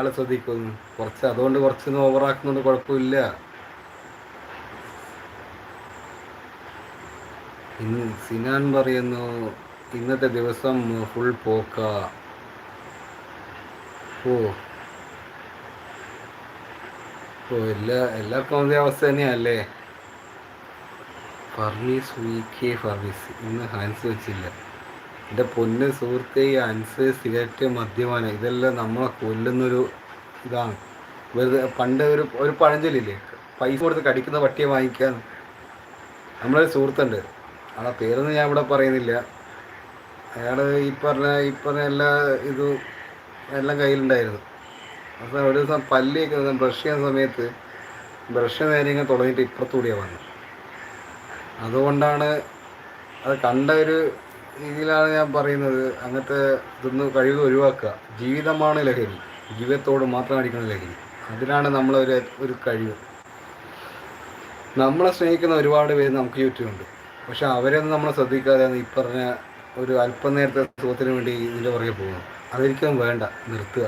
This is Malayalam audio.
ആളെ ശ്രദ്ധിക്കുന്നു. കുറച്ച് അതുകൊണ്ട് കുറച്ചൊന്നും ഓവറാക്കുന്നുണ്ട്, കുഴപ്പമില്ല. സിനാൻ പറയുന്നു ഇന്നത്തെ ദിവസം ഫുൾ പോക്ക. ഓ ഓ എല്ലാവർക്കും അതേ അവസ്ഥ തന്നെയല്ലേ. ഫർവീസ് ഫർവീസ് ഇന്ന് ഹാൻസ് വെച്ചില്ല. എൻ്റെ പൊന്ന് സുഹൃത്തെ, ഈ ഹാൻസ്, സിഗരറ്റ്, മദ്യപാനം ഇതെല്ലാം നമ്മളെ കൊല്ലുന്നൊരു ഇതാണ്. വെറുതെ പണ്ട് ഒരു പഴഞ്ചൊല്ലില്ലേ, പൈസ കൊടുത്ത് കടിക്കുന്ന പട്ടിയെ വാങ്ങിക്കാൻ. നമ്മളൊരു സുഹൃത്തുണ്ട്, ആ പേരൊന്നും ഞാൻ ഇവിടെ പറയുന്നില്ല. അയാൾ ഈ പറഞ്ഞ എല്ലാ ഇതും എല്ലാം കയ്യിലുണ്ടായിരുന്നു. അപ്പോൾ ഒരു ദിവസം പല്ലിയൊക്കെ ബ്രഷ് ചെയ്യുന്ന സമയത്ത് ബ്രഷ് നേരെ ഇങ്ങനെ തുടങ്ങിയിട്ട് ഇപ്പുറത്തുകൂടിയാണ് വന്നത്. അതുകൊണ്ടാണ് അത് കണ്ട ഒരു രീതിയിലാണ് ഞാൻ പറയുന്നത്. അങ്ങനത്തെ ഇതൊന്ന് കഴിവ് ഒഴിവാക്കുക. ജീവിതമാണ് ലഹരി, ജീവിതത്തോട് മാത്രം അടിക്കുന്ന ലഹരി. അതിനാണ് ഒരു കഴിവ്. നമ്മളെ സ്നേഹിക്കുന്ന ഒരുപാട് പേര് നമുക്ക് ചുറ്റുമുണ്ട്. പക്ഷെ അവരൊന്നും നമ്മളെ ശ്രദ്ധിക്കാതെയാണ് ഈ പറഞ്ഞ ഒരു അല്പം നേരത്തെ സുഖത്തിന് വേണ്ടി ഇതിൻ്റെ പുറകെ പോകുന്നത്. അതൊരിക്കലും വേണ്ട, നിർത്തുക.